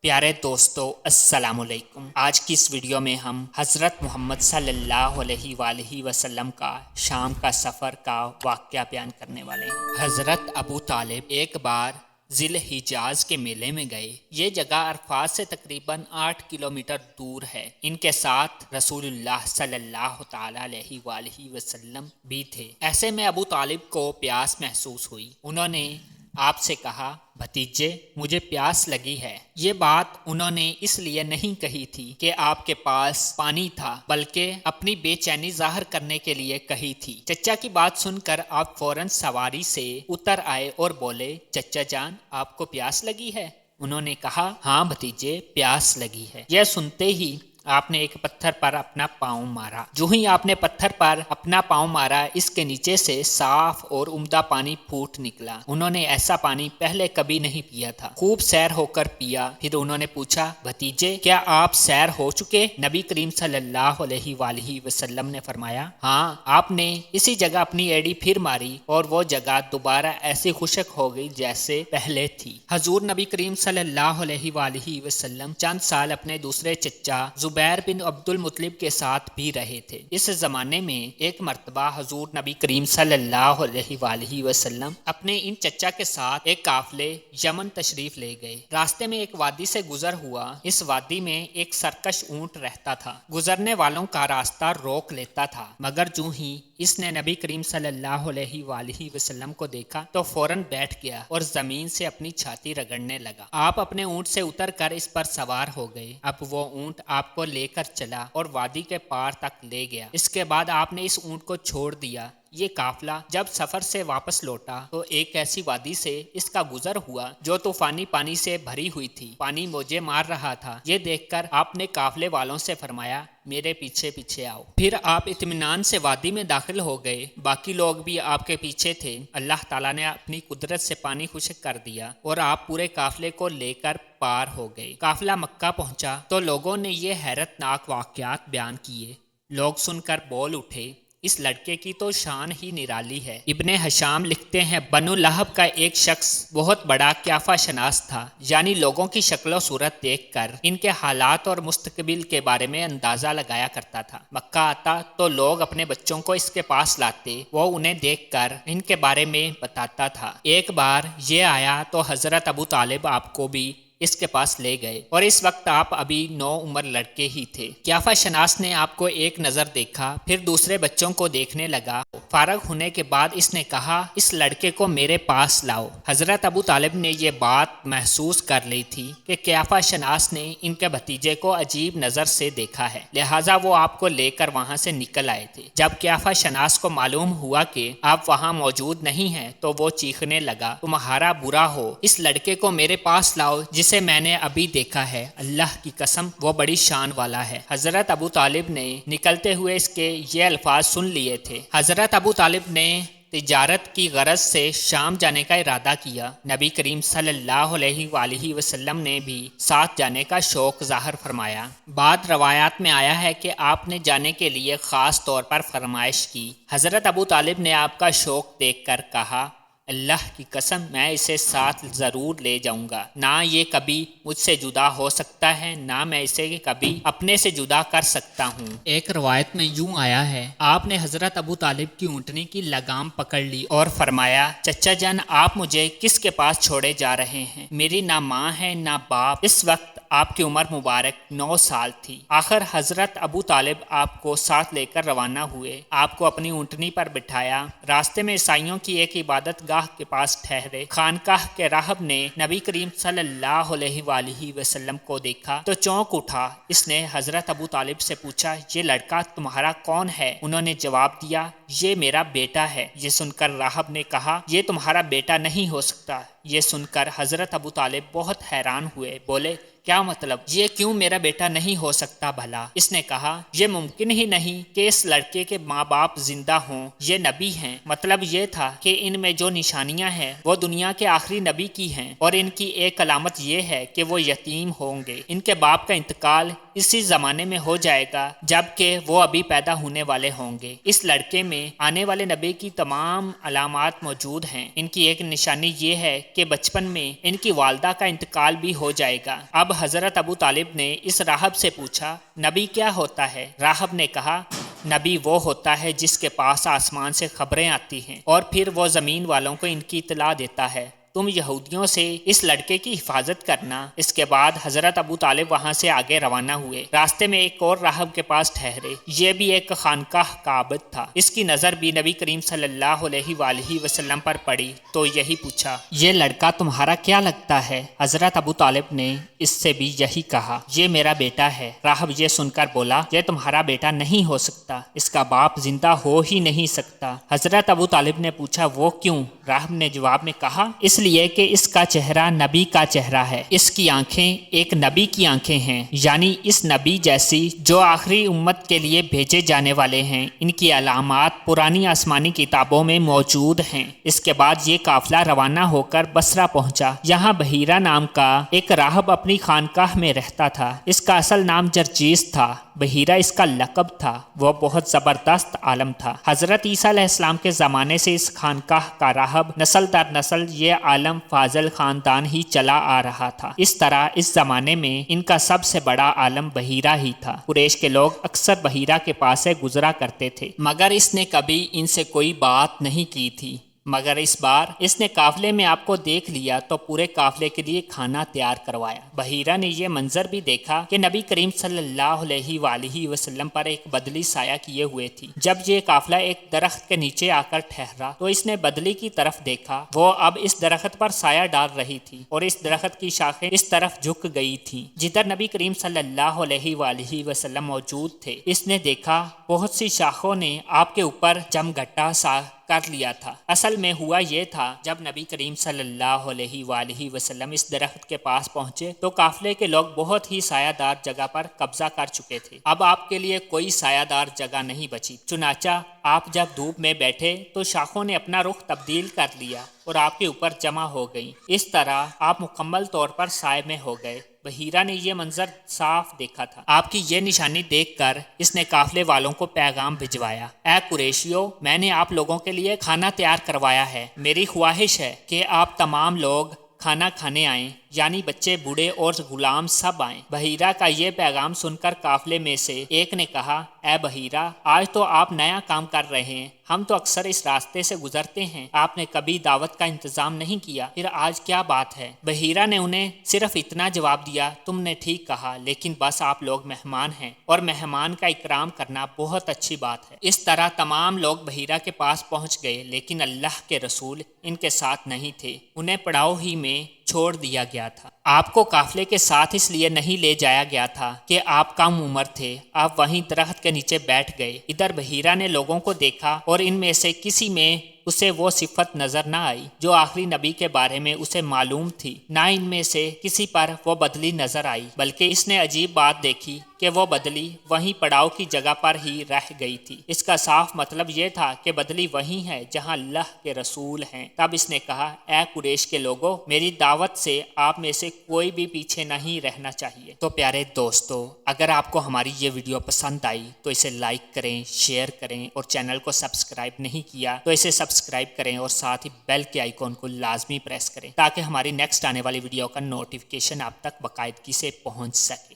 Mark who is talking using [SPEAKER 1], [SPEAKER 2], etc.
[SPEAKER 1] پیارے دوستو السلام علیکم۔ آج کی اس ویڈیو میں ہم حضرت محمد صلی اللہ علیہ وآلہ وسلم کا شام کا سفر کا واقعہ بیان کرنے والے ہیں۔ حضرت ابو طالب ایک بار ذی الحجاز کے میلے میں گئے۔ یہ جگہ عرفات سے تقریباً 8 کلومیٹر دور ہے۔ ان کے ساتھ رسول اللہ صلی اللہ تعالی علیہ وآلہ وسلم بھی تھے۔ ایسے میں ابو طالب کو پیاس محسوس ہوئی۔ انہوں نے آپ سے کہا، بھتیجے مجھے پیاس لگی ہے۔ یہ بات انہوں نے اس لیے نہیں کہی تھی کہ آپ کے پاس پانی تھا، بلکہ اپنی بے چینی ظاہر کرنے کے لیے کہی تھی۔ چچا کی بات سن کر آپ فوراً سواری سے اتر آئے اور بولے، چچا جان آپ کو پیاس لگی ہے؟ انہوں نے کہا، ہاں بھتیجے پیاس لگی ہے۔ یہ سنتے ہی آپ نے ایک پتھر پر اپنا پاؤں مارا۔ جو ہی آپ نے پتھر پر اپنا پاؤں مارا، اس کے نیچے سے صاف اور عمدہ پانی پھوٹ نکلا۔ انہوں نے ایسا پانی پہلے کبھی نہیں پیا تھا۔ خوب سیر ہو کر پیا۔ پھر انہوں نے پوچھا، بھتیجے کیا آپ سیر ہو چکے؟ نبی کریم صلی اللہ علیہ وآلہ وسلم نے فرمایا، ہاں۔ آپ نے اسی جگہ اپنی ایڑی پھر ماری اور وہ جگہ دوبارہ ایسی خشک ہو گئی جیسے پہلے تھی۔ حضور نبی کریم صلی اللہ علیہ وآلہ وسلم چند سال اپنے دوسرے چچا زبیر بن عبد المطلب کے ساتھ بھی رہے تھے۔ اس زمانے میں ایک مرتبہ حضور نبی کریم صلی اللہ علیہ وآلہ وسلم اپنے ان چچا کے ساتھ ایک قافلے یمن تشریف لے گئے۔ راستے میں ایک وادی سے گزر ہوا۔ اس وادی میں ایک سرکش اونٹ رہتا تھا۔ گزرنے والوں کا راستہ روک لیتا تھا، مگر جو ہی اس نے نبی کریم صلی اللہ علیہ وآلہ وسلم کو دیکھا تو فوراً بیٹھ گیا اور زمین سے اپنی چھاتی رگڑنے لگا۔ آپ اپنے اونٹ سے اتر کر اس پر سوار ہو گئے۔ اب وہ اونٹ آپ کو لے کر چلا اور وادی کے پار تک لے گیا۔ اس کے بعد آپ نے اس اونٹ کو چھوڑ دیا۔ یہ قافلہ جب سفر سے واپس لوٹا تو ایک ایسی وادی سے اس کا گزر ہوا جو طوفانی پانی سے بھری ہوئی تھی۔ پانی موجیں مار رہا تھا۔ یہ دیکھ کر آپ نے قافلے والوں سے فرمایا، میرے پیچھے پیچھے آؤ۔ پھر آپ اطمینان سے وادی میں داخل ہو گئے۔ باقی لوگ بھی آپ کے پیچھے تھے۔ اللہ تعالیٰ نے اپنی قدرت سے پانی خشک کر دیا اور آپ پورے قافلے کو لے کر پار ہو گئے۔ قافلہ مکہ پہنچا تو لوگوں نے یہ حیرت ناک واقعات بیان کیے۔ لوگ سن کر بول اٹھے، اس لڑکے کی تو شان ہی نرالی ہے۔ ابن ہشام لکھتے ہیں، بنو لہب کا ایک شخص بہت بڑا قیافہ شناس تھا، یعنی لوگوں کی شکل و صورت دیکھ کر ان کے حالات اور مستقبل کے بارے میں اندازہ لگایا کرتا تھا۔ مکہ آتا تو لوگ اپنے بچوں کو اس کے پاس لاتے، وہ انہیں دیکھ کر ان کے بارے میں بتاتا تھا۔ ایک بار یہ آیا تو حضرت ابو طالب آپ کو بھی اس کے پاس لے گئے، اور اس وقت آپ ابھی نوعمر لڑکے ہی تھے۔ قیافہ شناس نے آپ کو ایک نظر دیکھا، پھر دوسرے بچوں کو دیکھنے لگا۔ فارغ ہونے کے بعد اس نے کہا، اس لڑکے کو میرے پاس لاؤ۔ حضرت ابو طالب نے یہ بات محسوس کر لی تھی کہ قیافہ شناس نے ان کے بھتیجے کو عجیب نظر سے دیکھا ہے، لہٰذا وہ آپ کو لے کر وہاں سے نکل آئے تھے۔ جب قیافہ شناس کو معلوم ہوا کہ آپ وہاں موجود نہیں ہیں تو وہ چیخنے لگا، تمہارا برا ہو، اس لڑکے کو میرے پاس لاؤ جسے میں نے ابھی دیکھا ہے، اللہ کی قسم وہ بڑی شان والا ہے۔ حضرت ابو طالب نے نکلتے ہوئے اس کے یہ الفاظ سن لیے تھے۔ حضرت ابو طالب نے تجارت کی غرض سے شام جانے کا ارادہ کیا۔ نبی کریم صلی اللہ علیہ وآلہ وسلم نے بھی ساتھ جانے کا شوق ظاہر فرمایا۔ بعض روایات میں آیا ہے کہ آپ نے جانے کے لیے خاص طور پر فرمائش کی۔ حضرت ابو طالب نے آپ کا شوق دیکھ کر کہا، اللہ کی قسم میں اسے ساتھ ضرور لے جاؤں گا، نہ یہ کبھی مجھ سے جدا ہو سکتا ہے، نہ میں اسے کبھی اپنے سے جدا کر سکتا ہوں۔ ایک روایت میں یوں آیا ہے، آپ نے حضرت ابو طالب کی اونٹنی کی لگام پکڑ لی اور فرمایا، چچا جان آپ مجھے کس کے پاس چھوڑے جا رہے ہیں؟ میری نہ ماں ہے نہ باپ۔ اس وقت آپ کی عمر مبارک 9 سال تھی۔ آخر حضرت ابو طالب آپ کو ساتھ لے کر روانہ ہوئے۔ آپ کو اپنی اونٹنی پر بٹھایا۔ راستے میں عیسائیوں کی ایک عبادت گاہ کے پاس ٹھہرے۔ خانقاہ کے راہب نے نبی کریم صلی اللہ علیہ وآلہ وسلم کو دیکھا تو چونک اٹھا۔ اس نے حضرت ابو طالب سے پوچھا، یہ لڑکا تمہارا کون ہے؟ انہوں نے جواب دیا، یہ میرا بیٹا ہے۔ یہ سن کر راہب نے کہا، یہ تمہارا بیٹا نہیں ہو سکتا۔ یہ سن کر حضرت ابو طالب بہت حیران ہوئے، بولے، کیا مطلب؟ یہ کیوں میرا بیٹا نہیں ہو سکتا بھلا؟ اس نے کہا، یہ ممکن ہی نہیں کہ اس لڑکے کے ماں باپ زندہ ہوں، یہ نبی ہیں۔ مطلب یہ تھا کہ ان میں جو نشانیاں ہیں وہ دنیا کے آخری نبی کی ہیں، اور ان کی ایک علامت یہ ہے کہ وہ یتیم ہوں گے۔ ان کے باپ کا انتقال اسی زمانے میں ہو جائے گا جبکہ وہ ابھی پیدا ہونے والے ہوں گے۔ اس لڑکے میں آنے والے نبی کی تمام علامات موجود ہیں۔ ان کی ایک نشانی یہ ہے کہ بچپن میں ان کی والدہ کا انتقال بھی ہو جائے گا۔ اب حضرت ابو طالب نے اس راہب سے پوچھا، نبی کیا ہوتا ہے؟ راہب نے کہا، نبی وہ ہوتا ہے جس کے پاس آسمان سے خبریں آتی ہیں اور پھر وہ زمین والوں کو ان کی اطلاع دیتا ہے۔ تم یہودیوں سے اس لڑکے کی حفاظت کرنا۔ اس کے بعد حضرت ابو طالب وہاں سے آگے روانہ ہوئے۔ راستے میں ایک اور راہب کے پاس ٹھہرے۔ یہ بھی ایک خانقاہ کا عابد تھا۔ اس کی نظر بھی نبی کریم صلی اللہ علیہ وآلہ وسلم پر پڑی تو یہی پوچھا، یہ لڑکا تمہارا کیا لگتا ہے؟ حضرت ابو طالب نے اس سے بھی یہی کہا، یہ میرا بیٹا ہے۔ راہب یہ سن کر بولا، یہ تمہارا بیٹا نہیں ہو سکتا، اس کا باپ زندہ ہو ہی نہیں سکتا۔ حضرت ابو طالب نے پوچھا، وہ کیوں؟ راہب نے جواب میں کہا، اس لیے کہ اس کا چہرہ نبی کا چہرہ ہے، اس کی آنکھیں ایک نبی کی آنکھیں ہیں، یعنی اس نبی جیسی جو آخری امت کے لیے بھیجے جانے والے ہیں۔ ان کی علامات پرانی آسمانی کتابوں میں موجود ہیں۔ اس کے بعد یہ قافلہ روانہ ہو کر بصرہ پہنچا۔ یہاں بحیرہ نام کا ایک راہب اپنی خانقاہ میں رہتا تھا۔ اس کا اصل نام جرجیس تھا، بحیرہ اس کا لقب تھا۔ وہ بہت زبردست عالم تھا۔ حضرت عیسیٰ علیہ السلام کے زمانے سے اس خانقاہ کا راہب نسل در نسل یہ عالم فاضل خاندان ہی چلا آ رہا تھا۔ اس طرح اس زمانے میں ان کا سب سے بڑا عالم بحیرہ ہی تھا۔ قریش کے لوگ اکثر بحیرہ کے پاس سے گزرا کرتے تھے، مگر اس نے کبھی ان سے کوئی بات نہیں کی تھی۔ مگر اس بار اس نے قافلے میں آپ کو دیکھ لیا تو پورے قافلے کے لیے کھانا تیار کروایا۔ بحیرہ نے یہ منظر بھی دیکھا کہ نبی کریم صلی اللہ علیہ وآلہ وسلم پر ایک بدلی سایہ کیے ہوئے تھی۔ جب یہ قافلہ ایک درخت کے نیچے آ کر ٹھہرا تو اس نے بدلی کی طرف دیکھا، وہ اب اس درخت پر سایہ ڈال رہی تھی اور اس درخت کی شاخیں اس طرف جھک گئی تھیں جدھر نبی کریم صلی اللہ علیہ وآلہ وسلم موجود تھے۔ اس نے دیکھا بہت سی شاخوں نے آپ کے اوپر جمگھٹا سا کر لیا تھا۔ اصل میں ہوا یہ تھا، جب نبی کریم صلی اللہ علیہ وآلہ وسلم اس درخت کے پاس پہنچے تو قافلے کے لوگ بہت ہی سایہ دار جگہ پر قبضہ کر چکے تھے۔ اب آپ کے لیے کوئی سایہ دار جگہ نہیں بچی۔ چنانچہ آپ جب دھوپ میں بیٹھے تو شاخوں نے اپنا رخ تبدیل کر لیا اور آپ کے اوپر جمع ہو گئیں۔ اس طرح آپ مکمل طور پر سائے میں ہو گئے۔ بحیرہ نے یہ منظر صاف دیکھا تھا۔ آپ کی یہ نشانی دیکھ کر اس نے قافلے والوں کو پیغام بھجوایا، اے قریشیو، میں نے آپ لوگوں کے لیے کھانا تیار کروایا ہے۔ میری خواہش ہے کہ آپ تمام لوگ کھانا کھانے آئیں، یعنی بچے، بوڑھے اور غلام سب آئیں۔ بحیرہ کا یہ پیغام سن کر قافلے میں سے ایک نے کہا، اے بحیرہ، آج تو آپ نیا کام کر رہے ہیں، ہم تو اکثر اس راستے سے گزرتے ہیں، آپ نے کبھی دعوت کا انتظام نہیں کیا، پھر آج کیا بات ہے؟ بحیرہ نے انہیں صرف اتنا جواب دیا، تم نے ٹھیک کہا، لیکن بس آپ لوگ مہمان ہیں اور مہمان کا اکرام کرنا بہت اچھی بات ہے۔ اس طرح تمام لوگ بحیرہ کے پاس پہنچ گئے، لیکن اللہ کے رسول ان کے ساتھ نہیں تھے، انہیں پڑاؤ ہی میں چھوڑ دیا گیا تھا۔ آپ کو قافلے کے ساتھ اس لیے نہیں لے جایا گیا تھا کہ آپ کم عمر تھے، آپ وہیں درخت کے نیچے بیٹھ گئے۔ ادھر بحیرہ نے لوگوں کو دیکھا اور ان میں سے کسی میں اسے وہ صفت نظر نہ آئی جو آخری نبی کے بارے میں اسے معلوم تھی، نہ ان میں سے کسی پر وہ بدلی نظر آئی، بلکہ اس نے عجیب بات دیکھی کہ وہ بدلی وہیں پڑاؤ کی جگہ پر ہی رہ گئی تھی۔ اس کا صاف مطلب یہ تھا کہ بدلی وہیں ہے جہاں اللہ کے رسول ہیں۔ تب اس نے کہا، اے قریش کے لوگوں، میری دعوت سے آپ میں سے کوئی بھی پیچھے نہیں رہنا چاہیے۔ تو پیارے دوستو، اگر آپ کو ہماری یہ ویڈیو پسند آئی تو اسے لائک کریں، شیئر کریں اور چینل کو سبسکرائب نہیں کیا تو اسے سبسکرائب کریں اور ساتھ ہی بیل کے آئیکن کو لازمی پریس کریں تاکہ ہماری نیکسٹ آنے والی ویڈیو کا نوٹیفیکیشن آپ تک باقاعدگی سے پہنچ سکے۔